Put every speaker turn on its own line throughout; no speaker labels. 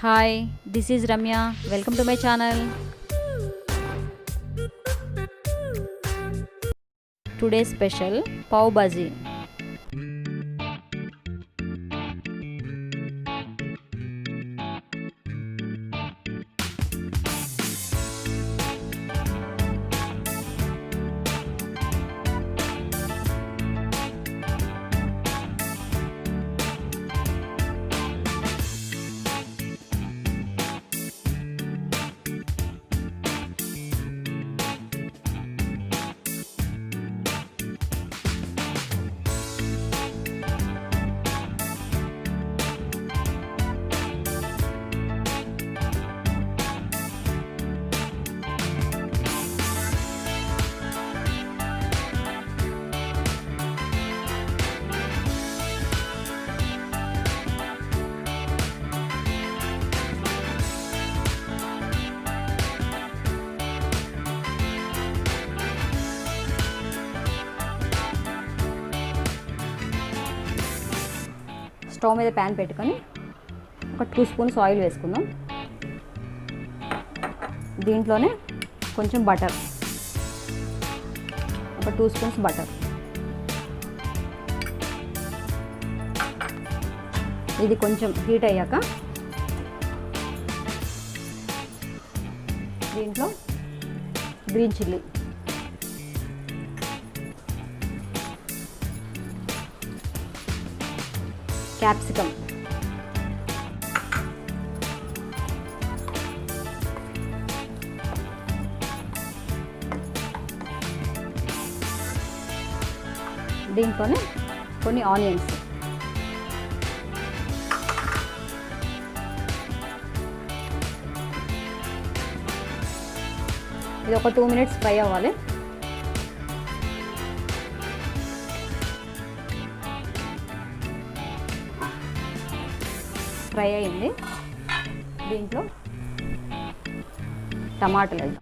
Hi, this is Ramya. Welcome to my channel. Today's special Pav Bhaji. Stove మీద pan పెట్టుకొని ఒక 2 spoons oil వేసుకుందాం. దీంట్లోనే కొంచెం బటర్, ఒక 2 స్పూన్స్ బటర్. ఇది కొంచెం హీట్ అయ్యాక దీంట్లో గ్రీన్ చిల్లీ, క్యాప్సికమ్, దీంట్లోనే కొన్ని ఆనియన్స్, ఇది ఒక 2 మినిట్స్ ఫ్రై అవ్వాలి. ఫ్రై అయింది. దీంట్లో టమాటాలు వేద్దాం.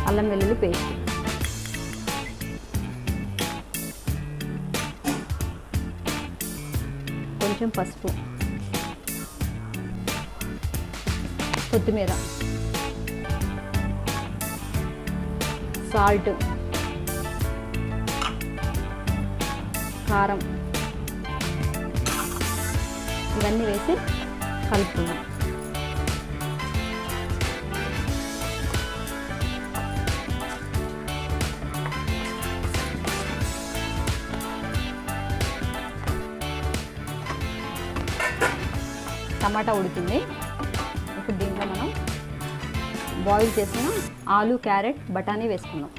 అల్లం వెల్లుల్లి పేస్ట్, కొంచెం పసుపు, కొత్తిమీర, సాల్ట్, కారం, ఇవన్నీ వేసి కలుపుకుందాం. టమాటా ఉడికింది. ఇప్పుడు దీంట్లో మనం బాయిల్ చేసిన ఆలు, క్యారెట్, బఠానీ వేసుకుందాం.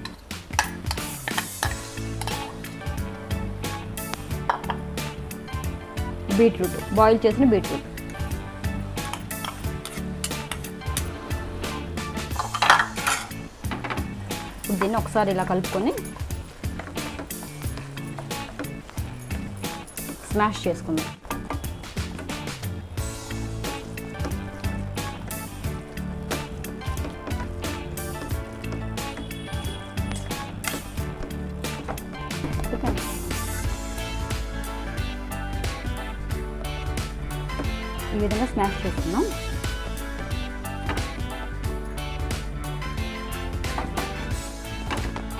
బీట్రూట్, బాయిల్ చేసిన బీట్రూట్, ఇప్పుడు దీన్ని ఒకసారి ఇలా కలుపుకొని స్మాష్ చేసుకుందాం. ఈ విధంగా స్మాష్ చేసుకుందాం.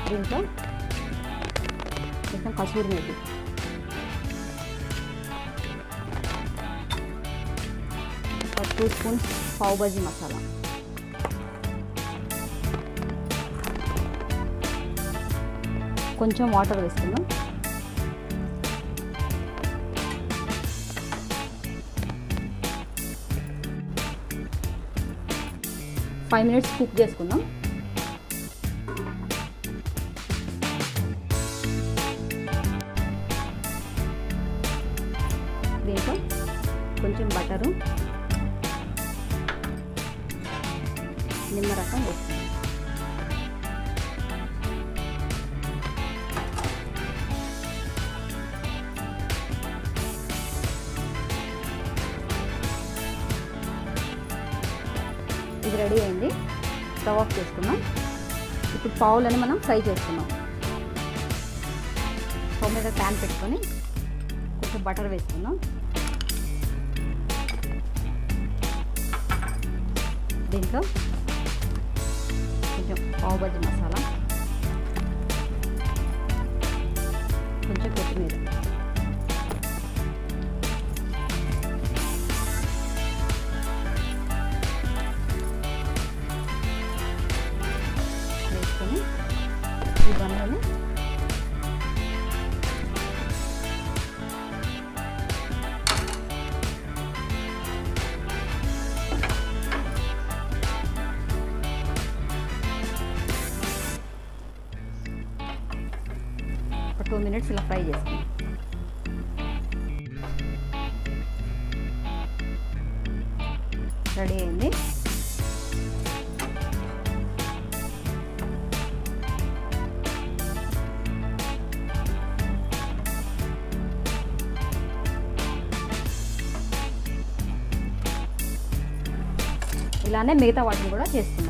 దీంట్లో కొంచెం కసూరి మెతి, ఒక 2 స్పూన్స్ పావ్ భాజీ మసాలా, కొంచెం వాటర్ వేసుకుందాం. ఫైవ్ మినిట్స్ కుక్ చేసుకుందాం. దీంట్లో కొంచెం బటరు, నిమ్మరసం వేసుకుందాం. ఇది రెడీ అయింది. స్టవ్ ఆఫ్ చేసుకుందాం. ఇప్పుడు పావులని మనం ఫ్రై చేసుకున్నాం. స్టవ్ మీద ప్యాన్ పెట్టుకొని కొంచెం బటర్ వేసుకున్నాం. దీంట్లో కొంచెం పావ్ భాజీ మసాలా, కొంచెం కొత్తిమీర, వేసుకొని ఈ బన్లని ఒక 2 minutes ఇలా ఫ్రై చేసుకుందాం. రెడీ అయింది. ఇలానే మిగతా వాటిని కూడా చేసుకుందాం.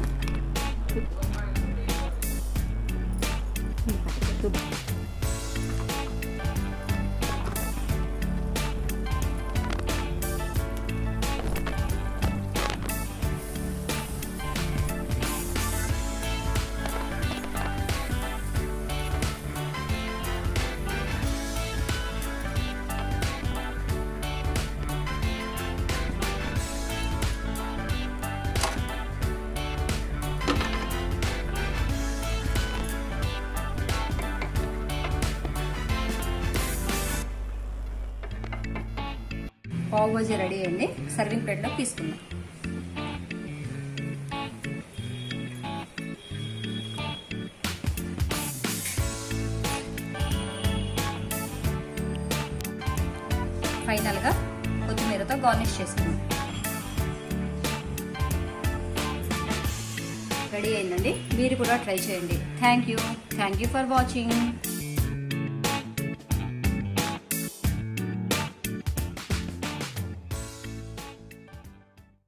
పావ్ భాజీ రెడీ అయింది. సర్వింగ్ ప్లేట్లో తీసుకుందాం. ఫైనల్గా కొత్తిమీరతో గార్నిష్ చేసుకుందాం. రెడీ అయిందండి. మీరు కూడా ట్రై చేయండి. Thank you for watching.